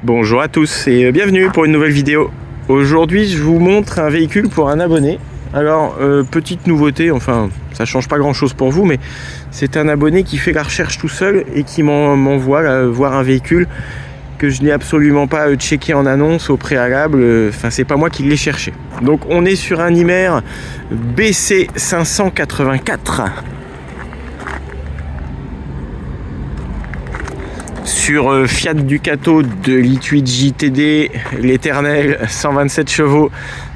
Bonjour à tous et bienvenue pour une nouvelle vidéo. Aujourd'hui je vous montre un véhicule pour un abonné. Alors petite nouveauté, enfin ça change pas grand chose pour vous, mais c'est un abonné qui fait la recherche tout seul et qui m'envoie voir un véhicule que je n'ai absolument pas checké en annonce au préalable. Enfin c'est pas moi qui l'ai cherché. Donc on est sur un Imer BC 584 sur Fiat Ducato de l'I8 JTD, l'éternel 127 chevaux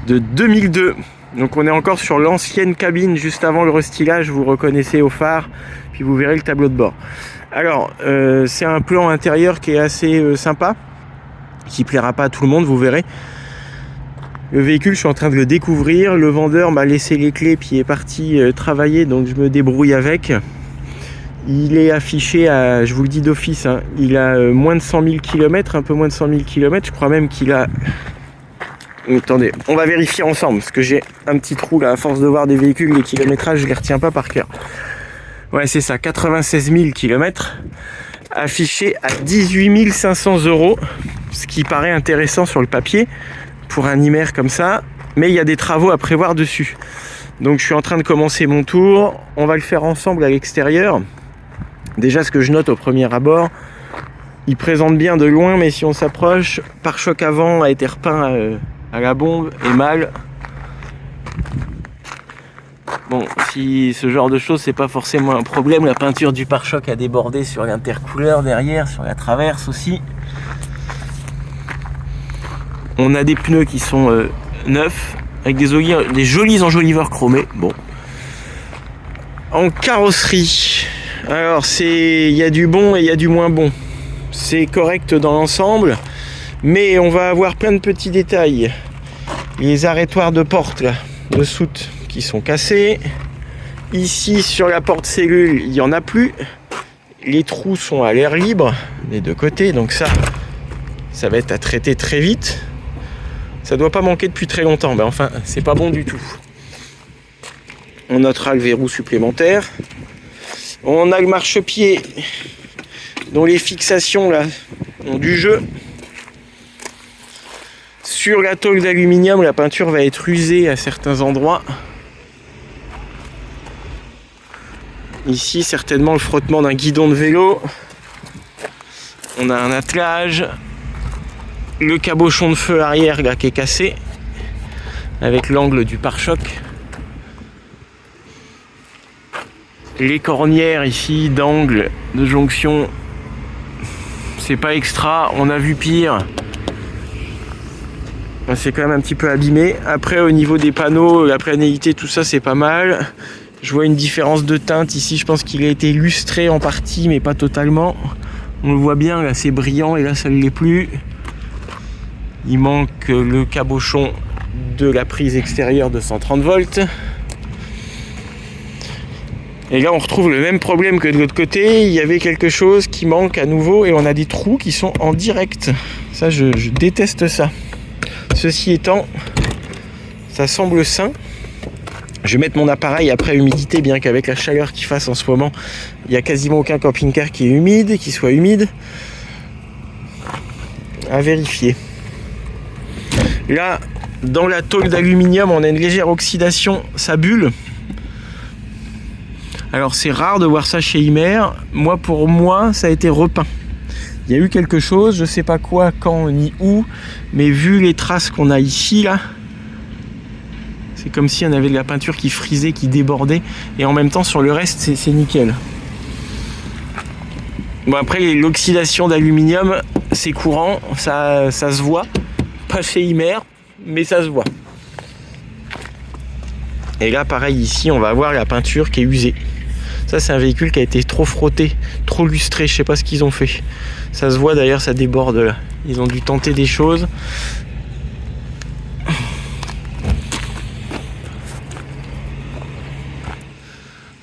de 2002. Donc on est encore sur l'ancienne cabine juste avant le restylage, vous reconnaissez au phare, puis vous verrez le tableau de bord. Alors c'est un plan intérieur qui est assez sympa, qui plaira pas à tout le monde, vous verrez. Le véhicule, je suis en train de le découvrir, le vendeur m'a laissé les clés puis est parti travailler, donc je me débrouille avec. Il est affiché à, je vous le dis d'office, hein, il a moins de 100 000 km, un peu moins de 100 000 km, je crois même qu'il a... Attendez, on va vérifier ensemble, parce que j'ai un petit trou là, à force de voir des véhicules, les kilométrages, je les retiens pas par cœur. Ouais, c'est ça, 96 000 km, affiché à 18 500 €, ce qui paraît intéressant sur le papier, pour un Imer comme ça, mais il y a des travaux à prévoir dessus. Donc je suis en train de commencer mon tour, on va le faire ensemble à l'extérieur. Déjà, ce que je note au premier abord, il présente bien de loin, mais si on s'approche, pare-choc avant a été repeint à la bombe et mal. Bon, si ce genre de choses, c'est pas forcément un problème. La peinture du pare-choc a débordé sur l'intercouleur derrière, sur la traverse aussi. On a des pneus qui sont neufs, avec des jolis enjoliveurs chromés. Bon. En carrosserie, alors il y a du bon et il y a du moins bon. C'est correct dans l'ensemble, mais on va avoir plein de petits détails. Les arrêtoirs de porte là, de soute qui sont cassés. Ici sur la porte cellule, il n'y en a plus. Les trous sont à l'air libre des deux côtés, donc ça va être à traiter très vite. Ça doit pas manquer depuis très longtemps, mais enfin c'est pas bon du tout. On notera le verrou supplémentaire. On a le marchepied dont les fixations là ont du jeu. Sur la tôle d'aluminium, la peinture va être usée à certains endroits. Ici, certainement le frottement d'un guidon de vélo. On a un attelage. Le cabochon de feu arrière là qui est cassé avec l'angle du pare-choc. Les cornières ici d'angle de jonction, c'est pas extra, on a vu pire. C'est quand même un petit peu abîmé. Après au niveau des panneaux, la planalité, tout ça c'est pas mal. Je vois une différence de teinte ici, je pense qu'il a été lustré en partie mais pas totalement. On le voit bien, là c'est brillant et là ça ne l'est plus. Il manque le cabochon de la prise extérieure de 130 volts. Et là on retrouve le même problème que de l'autre côté, il y avait quelque chose qui manque à nouveau et on a des trous qui sont en direct. Ça je déteste ça. Ceci étant, ça semble sain. Je vais mettre mon appareil après humidité, bien qu'avec la chaleur qu'il fasse en ce moment, il n'y a quasiment aucun camping-car qui est humide, qui soit humide. À vérifier. Là, dans la tôle d'aluminium, on a une légère oxydation, ça bulle. Alors c'est rare de voir ça chez Imer. Pour moi, ça a été repeint. Il y a eu quelque chose, je sais pas quoi, quand, ni où, mais vu les traces qu'on a ici, là, c'est comme si on avait de la peinture qui frisait, qui débordait, et en même temps sur le reste, c'est nickel. Bon après, l'oxydation d'aluminium, c'est courant, ça se voit. Pas chez Imer, mais ça se voit. Et là, pareil, ici, on va avoir la peinture qui est usée. Ça, c'est un véhicule qui a été trop frotté, trop lustré, je sais pas ce qu'ils ont fait. Ça se voit d'ailleurs, ça déborde là. Ils ont dû tenter des choses.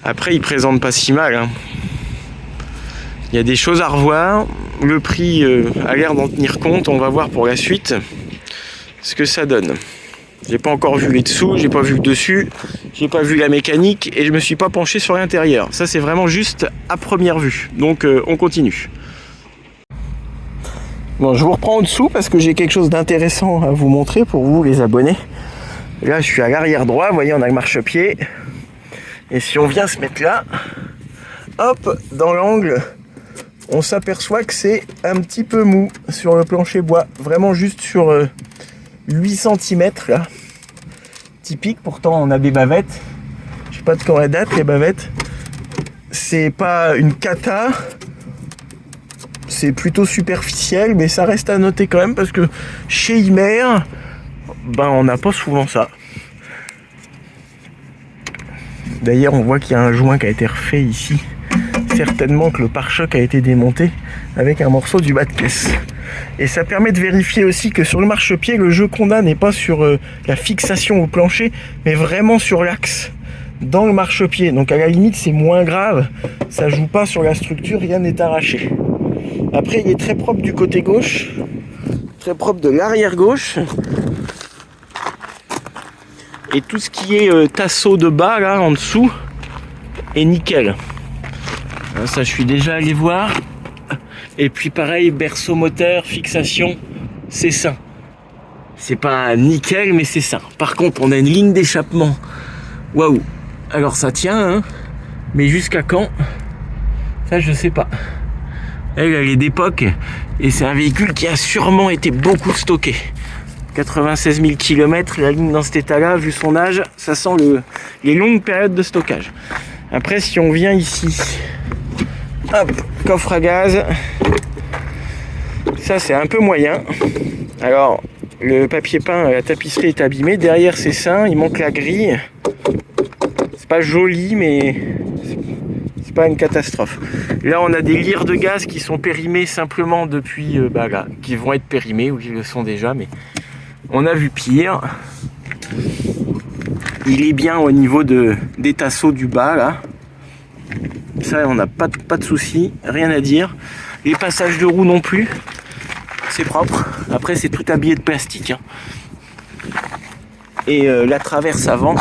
Après, il présente pas si mal, hein. Il y a des choses à revoir. Le prix a l'air d'en tenir compte. On va voir pour la suite ce que ça donne. J'ai pas encore vu les dessous, j'ai pas vu le dessus, j'ai pas vu la mécanique et je me suis pas penché sur l'intérieur. Ça c'est vraiment juste à première vue. Donc on continue. Bon, je vous reprends en dessous parce que j'ai quelque chose d'intéressant à vous montrer pour vous les abonnés. Là, je suis à l'arrière droit, vous voyez, on a le marchepied. Et si on vient se mettre là, hop, dans l'angle, on s'aperçoit que c'est un petit peu mou sur le plancher bois. Vraiment juste sur 8 cm là. Typique, pourtant on a des bavettes. Je sais pas de quand elles datent les bavettes. C'est pas une cata. C'est plutôt superficiel, mais ça reste à noter quand même parce que chez Ymer, ben on n'a pas souvent ça. D'ailleurs, on voit qu'il y a un joint qui a été refait ici. Certainement que le pare-choc a été démonté avec un morceau du bas de caisse. Et ça permet de vérifier aussi que sur le marchepied, le jeu qu'on a n'est pas sur la fixation au plancher, mais vraiment sur l'axe, dans le marchepied. Donc à la limite, c'est moins grave. Ça joue pas sur la structure, rien n'est arraché. Après, il est très propre du côté gauche, très propre de l'arrière gauche. Et tout ce qui est tasseau de bas, là, en dessous, est nickel. Ça, je suis déjà allé voir. Et puis pareil, berceau moteur, fixation, c'est sain. C'est pas nickel, mais c'est sain. Par contre, on a une ligne d'échappement. Waouh! Alors ça tient, hein, mais jusqu'à quand? Ça, je sais pas. Elle est d'époque et c'est un véhicule qui a sûrement été beaucoup stocké. 96 000 km, la ligne dans cet état-là, vu son âge, ça sent les longues périodes de stockage. Après, si on vient ici, hop, coffre à gaz, ça c'est un peu moyen. Alors, le papier peint, la tapisserie est abîmée, derrière c'est sain, il manque la grille. C'est pas joli, mais c'est pas une catastrophe. Là, on a des lyres de gaz qui sont périmés simplement depuis, là, qui vont être périmés ou qui le sont déjà, mais on a vu pire. Il est bien au niveau des tasseaux du bas, là. Ça, on n'a pas de souci, rien à dire. Les passages de roue non plus, c'est propre. Après, c'est tout habillé de plastique, hein. Et la traverse avant,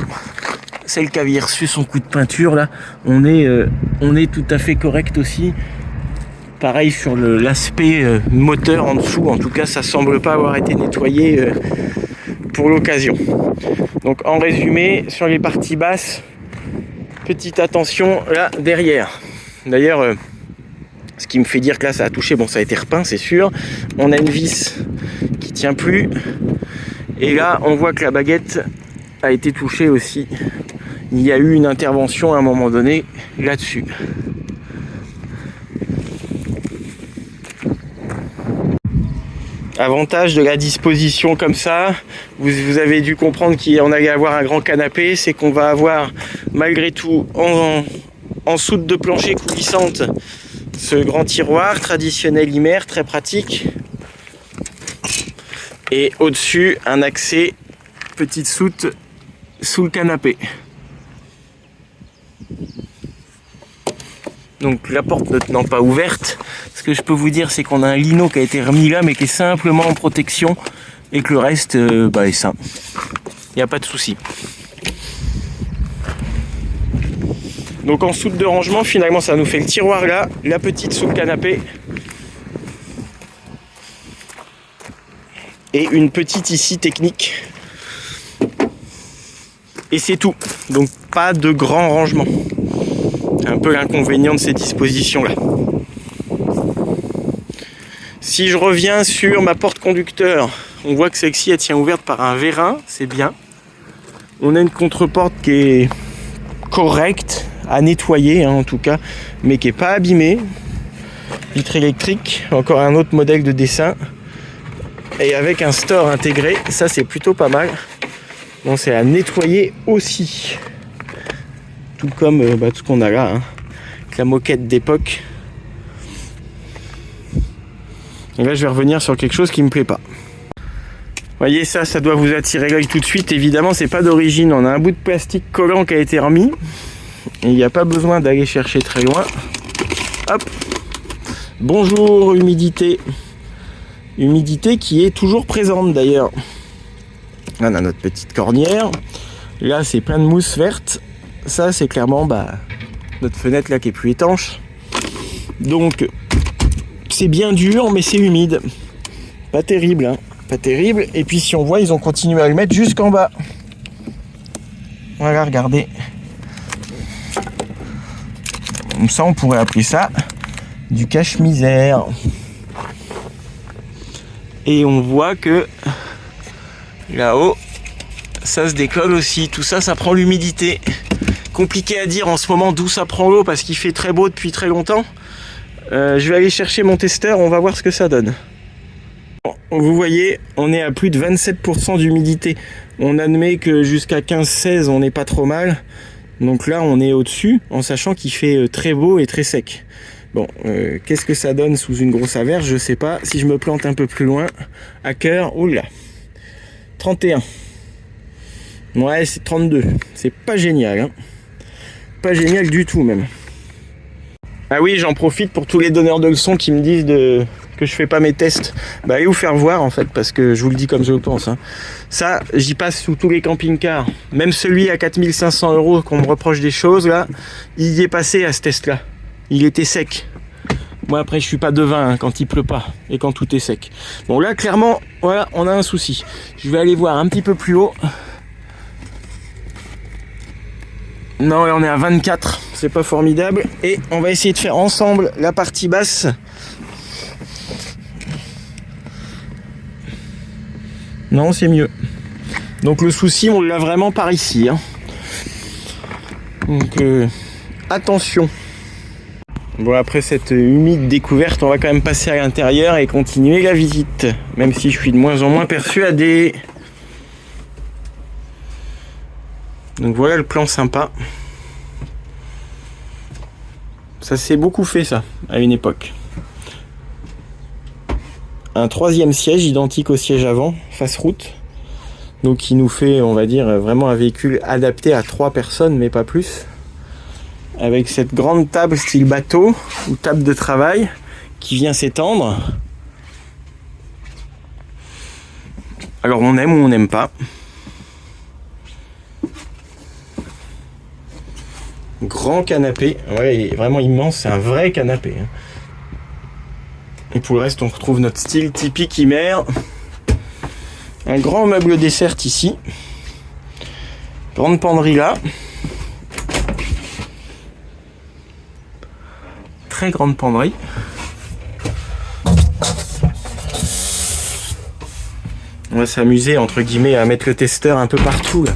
celle qui avait reçu son coup de peinture, là, on est tout à fait correct aussi. Pareil sur l'aspect moteur en dessous, en tout cas, ça semble pas avoir été nettoyé pour l'occasion. Donc, en résumé, sur les parties basses, petite attention là derrière. D'ailleurs, ce qui me fait dire que là ça a touché, bon ça a été repeint c'est sûr. On a une vis qui tient plus. Et là on voit que la baguette a été touchée aussi. Il y a eu une intervention à un moment donné là-dessus. Avantage de la disposition comme ça, vous avez dû comprendre qu'on allait avoir un grand canapé, c'est qu'on va avoir malgré tout en soute de plancher coulissante ce grand tiroir traditionnel Ymer, très pratique. Et au-dessus un accès, petite soute sous le canapé. Donc la porte ne tenant pas ouverte, ce que je peux vous dire c'est qu'on a un lino qui a été remis là mais qui est simplement en protection et que le reste est sain. Il n'y a pas de souci. Donc en soute de rangement finalement ça nous fait le tiroir là, la petite sous le canapé et une petite ici technique. Et c'est tout. Donc pas de grand rangement. C'est un peu l'inconvénient de ces dispositions-là. Si je reviens sur ma porte conducteur, on voit que celle-ci elle tient ouverte par un vérin, c'est bien. On a une contre-porte qui est correcte, à nettoyer en tout cas, mais qui n'est pas abîmée. Vitre électrique, encore un autre modèle de dessin. Et avec un store intégré, ça c'est plutôt pas mal. Bon, c'est à nettoyer aussi. Tout comme tout ce qu'on a là, hein. La moquette d'époque. Et là je vais revenir sur quelque chose qui me plaît pas. Vous voyez ça doit vous attirer l'œil tout de suite. Évidemment c'est pas d'origine, on a un bout de plastique collant qui a été remis. Et il n'y a pas besoin d'aller chercher très loin. Hop. Bonjour humidité. Humidité qui est toujours présente d'ailleurs. Là on a notre petite cornière. Là c'est plein de mousse verte. Ça c'est clairement notre fenêtre là qui est plus étanche. Donc c'est bien dur mais c'est humide. Pas terrible, hein. Pas terrible. Et puis si on voit, ils ont continué à le mettre jusqu'en bas. Voilà, regardez. Comme ça, on pourrait appeler ça du cache-misère. Et on voit que là-haut, ça se décolle aussi. Tout ça, ça prend l'humidité. Compliqué à dire en ce moment d'où ça prend l'eau parce qu'il fait très beau depuis très longtemps. Je vais aller chercher mon testeur, on va voir ce que ça donne. Vous voyez, on est à plus de 27% d'humidité. On admet que jusqu'à 15-16, on n'est pas trop mal. Donc là, on est au-dessus, en sachant qu'il fait très beau et très sec. Bon, qu'est-ce que ça donne sous une grosse averse? Je sais pas. Si je me plante un peu plus loin, à cœur, oula, 31. Ouais, c'est 32. C'est pas génial, hein. Pas génial du tout, même. Ah oui, j'en profite pour tous les donneurs de leçons qui me disent que je fais pas mes tests. Bah, allez vous faire voir, en fait, parce que je vous le dis comme je le pense, hein. Ça, j'y passe sous tous les camping-cars. Même celui à 4500 € qu'on me reproche des choses, là, il y est passé à ce test-là. Il était sec. Moi, après, je suis pas devin, hein, quand il pleut pas et quand tout est sec. Bon, là, clairement, voilà, on a un souci. Je vais aller voir un petit peu plus haut. Non, là, on est à 24. C'est pas formidable. Et on va essayer de faire ensemble la partie basse. Non, c'est mieux. Donc, le souci, on l'a vraiment par ici, hein. Donc, attention. Bon, après cette humide découverte, on va quand même passer à l'intérieur et continuer la visite. Même si je suis de moins en moins persuadé. Donc voilà le plan sympa. Ça s'est beaucoup fait, ça, à une époque. Un 3e siège identique au siège avant, face route. Donc qui nous fait, on va dire, vraiment un véhicule adapté à 3 personnes, mais pas plus. Avec cette grande table style bateau, ou table de travail, qui vient s'étendre. Alors on aime ou on n'aime pas. Grand canapé, ouais, il est vraiment immense, c'est un vrai canapé, hein. Et pour le reste, on retrouve notre style typique Imer. Un grand meuble dessert ici. Grande penderie là. Très grande penderie. On va s'amuser entre guillemets à mettre le testeur un peu partout là.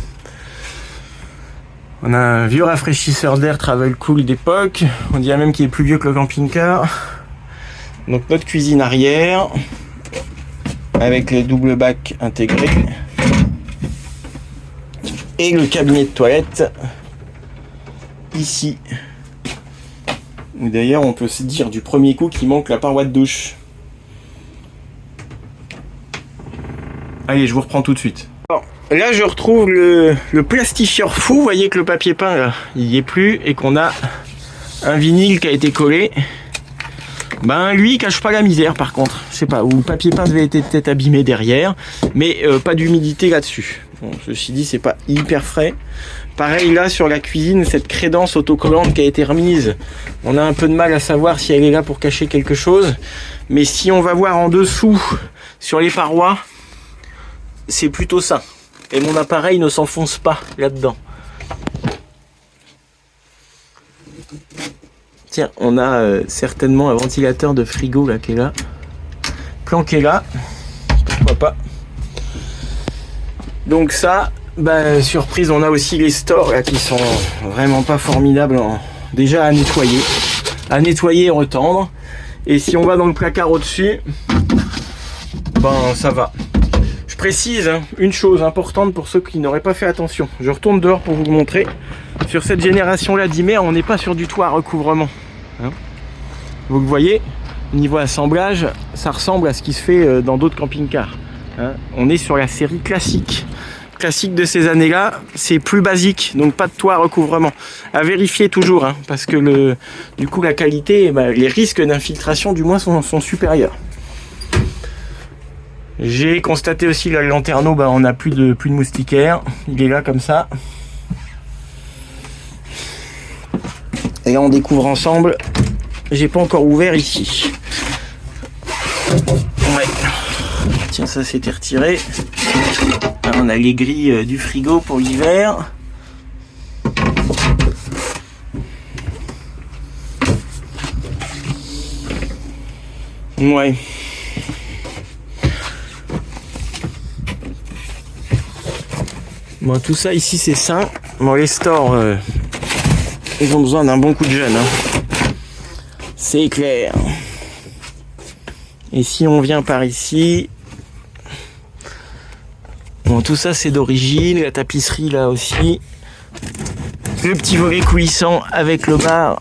On a un vieux rafraîchisseur d'air Travel Cool d'époque. On dirait même qu'il est plus vieux que le camping-car. Donc notre cuisine arrière avec les doubles bacs intégrés et le cabinet de toilette ici. D'ailleurs, on peut se dire du premier coup qu'il manque la paroi de douche. Allez, je vous reprends tout de suite. Alors, là, je retrouve le plastifieur fou. Vous voyez que le papier peint, là, il n'y est plus et qu'on a un vinyle qui a été collé. Ben, lui, il cache pas la misère, par contre. Je sais pas, ou le papier peint devait être peut-être abîmé derrière, mais pas d'humidité là-dessus. Bon, ceci dit, c'est pas hyper frais. Pareil là sur la cuisine, cette crédence autocollante qui a été remise, on a un peu de mal à savoir si elle est là pour cacher quelque chose, mais si on va voir en dessous sur les parois, c'est plutôt ça. Et mon appareil ne s'enfonce pas là-dedans. Tiens, on a certainement un ventilateur de frigo là qui est là, planqué là, pourquoi pas. Donc ça, bah, surprise, on a aussi les stores là qui sont vraiment pas formidables, déjà à nettoyer et retendre. Et si on va dans le placard au-dessus, ben ça va. Je précise hein, une chose importante pour ceux qui n'auraient pas fait attention. Je retourne dehors pour vous le montrer. Sur cette génération là d'Imer, on n'est pas sur du toit à recouvrement. Hein, vous le voyez, niveau assemblage, ça ressemble à ce qui se fait dans d'autres camping-cars. Hein, on est sur la série classique de ces années-là, c'est plus basique, donc pas de toit à recouvrement. À vérifier toujours, hein, parce que du coup la qualité, bah, les risques d'infiltration du moins sont supérieurs. J'ai constaté aussi que le lanterneau, bah, on n'a plus de moustiquaire, il est là comme ça. Et là on découvre ensemble, j'ai pas encore ouvert ici. Ouais. Tiens, ça c'était retiré. Là, on a les grilles du frigo pour l'hiver. Ouais. Bon, tout ça ici c'est sain. Bon, les stores, ils ont besoin d'un bon coup de jeune, hein. C'est clair. Et si on vient par ici, bon, tout ça c'est d'origine. La tapisserie là aussi. Le petit volet coulissant avec le bar.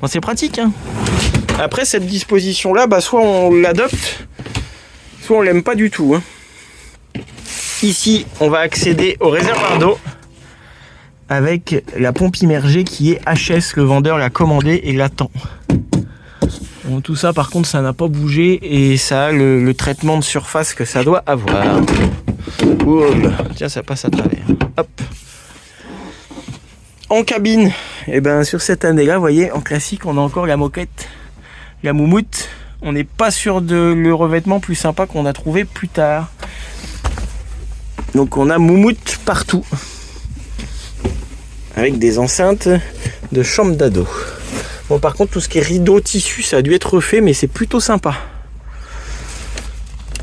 Bon, c'est pratique, hein. Après cette disposition là, bah, soit on l'adopte, soit on l'aime pas du tout, hein. Ici, on va accéder au réservoir d'eau avec la pompe immergée qui est HS. Le vendeur l'a commandé et l'attend. Bon, tout ça, par contre, ça n'a pas bougé et ça a le traitement de surface que ça doit avoir. Oh, tiens, ça passe à travers. Hop. En cabine, et ben sur cette année-là, vous voyez, en classique, on a encore la moquette, la moumoute. On n'est pas sur le revêtement plus sympa qu'on a trouvé plus tard. Donc on a moumoute partout. Avec des enceintes de chambre d'ado. Bon, par contre, tout ce qui est rideau, tissu, ça a dû être refait, mais c'est plutôt sympa.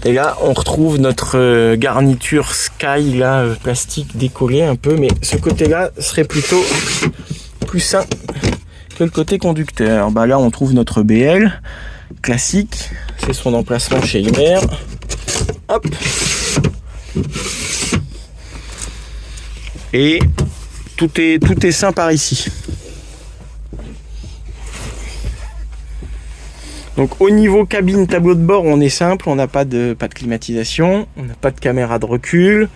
Et là, on retrouve notre garniture Sky, là, plastique décollé un peu, mais ce côté-là serait plutôt plus sain que le côté conducteur. Bah là, on trouve notre BL classique. C'est son emplacement chez Imer. Hop. Et tout est sain par ici. Donc au niveau cabine, tableau de bord, on est simple, on n'a pas de climatisation, on n'a pas de caméra de recul.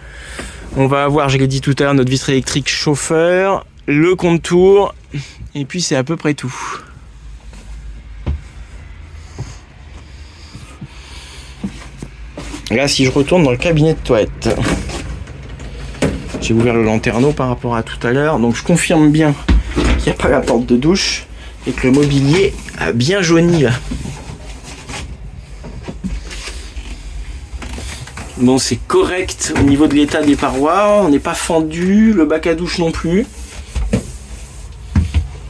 On va avoir, je l'ai dit tout à l'heure, notre vitre électrique chauffeur, le compte-tours, et puis c'est à peu près tout. Là, si je retourne dans le cabinet de toilette, j'ai ouvert le lanterneau par rapport à tout à l'heure, donc je confirme bien qu'il n'y a pas la porte de douche et que le mobilier a bien jauni là. Bon, c'est correct au niveau de l'état des parois, on n'est pas fendu, le bac à douche non plus.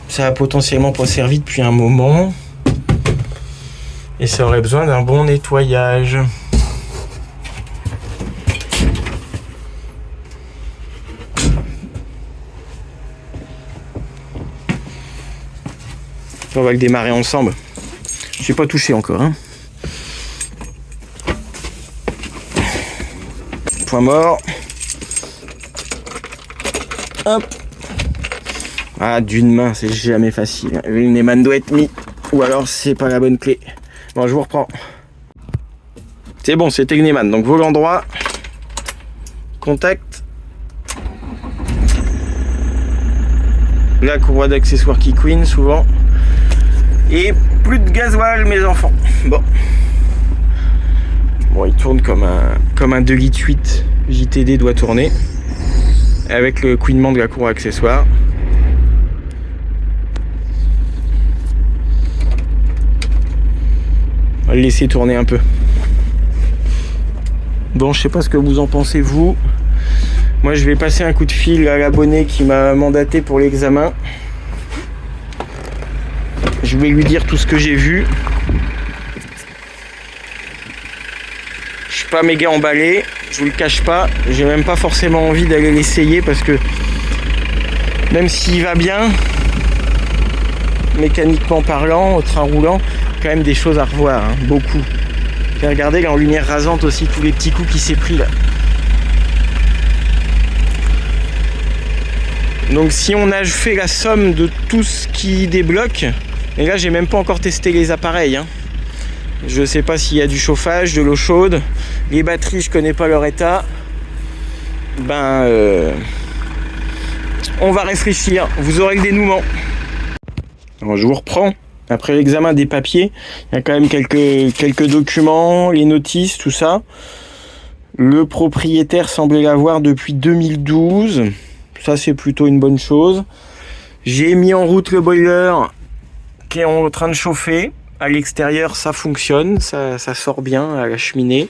Ça a potentiellement pas servi depuis un moment. Et ça aurait besoin d'un bon nettoyage. On va le démarrer ensemble. Je n'ai pas touché encore, hein. Point mort. Hop. Ah, d'une main, c'est jamais facile. Le Neumann doit être mis. Ou alors, c'est pas la bonne clé. Bon, je vous reprends. C'est bon, c'était le Neumann. Donc, volant droit. Contact. La courroie d'accessoires qui queen, souvent. Et plus de gasoil, mes enfants. Bon. Bon, il tourne comme un 2 litres 8 JTD doit tourner. Avec le couinement de la courroie accessoire. On va le laisser tourner un peu. Bon, je sais pas ce que vous en pensez, vous. Moi, je vais passer un coup de fil à l'abonné qui m'a mandaté pour l'examen. Je vais lui dire tout ce que j'ai vu. Je suis pas méga emballé, je vous le cache pas. J'ai même pas forcément envie d'aller l'essayer parce que même s'il va bien, mécaniquement parlant, au train roulant, quand même des choses à revoir, hein, beaucoup. Et regardez là en lumière rasante aussi tous les petits coups qu'il s'est pris là. Donc si on a fait la somme de tout ce qui débloque, et là j'ai même pas encore testé les appareils, hein. Je sais pas s'il y a du chauffage, de l'eau chaude, les batteries je connais pas leur état. On va réfléchir, vous aurez le dénouement. Alors je vous reprends. Après l'examen des papiers, il y a quand même quelques documents, les notices, tout ça. Le propriétaire semblait l'avoir depuis 2012. Ça, c'est plutôt une bonne chose. J'ai mis en route le boiler qui est en train de chauffer. À l'extérieur, ça fonctionne, ça sort bien à la cheminée.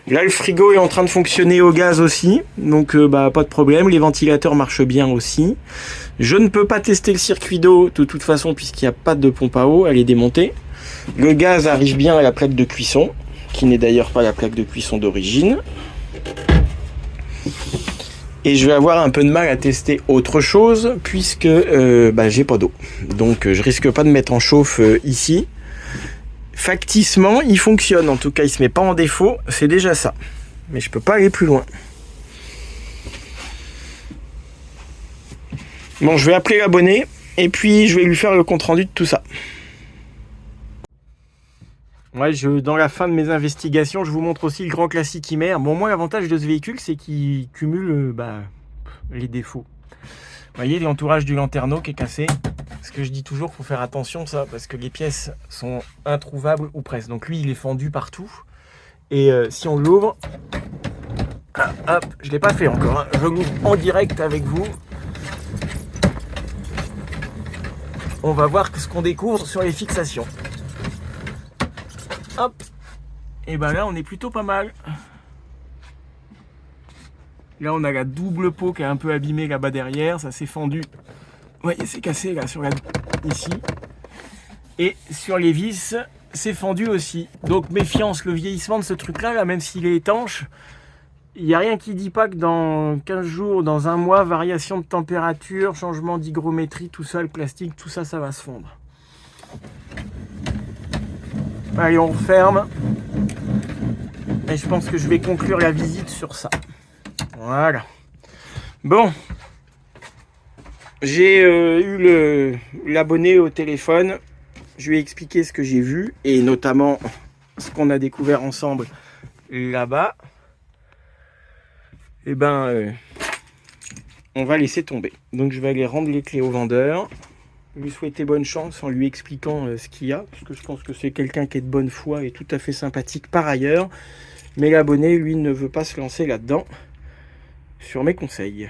Là, le frigo est en train de fonctionner au gaz aussi, donc pas de problème. Les ventilateurs marchent bien aussi. Je ne peux pas tester le circuit d'eau de toute façon puisqu'il n'y a pas de pompe à eau, elle est démontée. Le gaz arrive bien à la plaque de cuisson, qui n'est d'ailleurs pas la plaque de cuisson d'origine. Et je vais avoir un peu de mal à tester autre chose puisque j'ai pas d'eau. Donc je risque pas de mettre en chauffe ici. Facticement, il fonctionne. En tout cas, il se met pas en défaut. C'est déjà ça. Mais je peux pas aller plus loin. Bon, je vais appeler l'abonné et puis je vais lui faire le compte rendu de tout ça. Ouais, dans la fin de mes investigations, je vous montre aussi le Grand Classique Imer. Bon, moi, l'avantage de ce véhicule, c'est qu'il cumule les défauts. Vous voyez l'entourage du lanterneau qui est cassé. Ce que je dis toujours, il faut faire attention ça, parce que les pièces sont introuvables ou presque. Donc lui, il est fendu partout. Et si on l'ouvre, hop, je ne l'ai pas fait encore, hein. Je l'ouvre en direct avec vous. On va voir ce qu'on découvre sur les fixations. Hop. Et là, on est plutôt pas mal. Là, on a la double peau qui est un peu abîmée là-bas derrière. Ça s'est fendu. Vous voyez, c'est cassé là, ici. Et sur les vis, c'est fendu aussi. Donc, méfiance, le vieillissement de ce truc-là, même s'il est étanche, il n'y a rien qui dit pas que dans 15 jours, dans un mois, variation de température, changement d'hygrométrie, tout ça, le plastique, tout ça, ça va se fondre. Allez, on referme. Et je pense que je vais conclure la visite sur ça. Voilà. Bon. J'ai eu l'abonné au téléphone. Je lui ai expliqué ce que j'ai vu. Et notamment ce qu'on a découvert ensemble là-bas. Et on va laisser tomber. Donc je vais aller rendre les clés au vendeur. Lui souhaiter bonne chance en lui expliquant ce qu'il y a. Parce que je pense que c'est quelqu'un qui est de bonne foi et tout à fait sympathique par ailleurs. Mais l'abonné, lui, ne veut pas se lancer là-dedans. Sur mes conseils.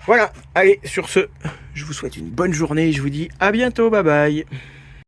Voilà, allez, sur ce, je vous souhaite une bonne journée et je vous dis à bientôt, bye bye.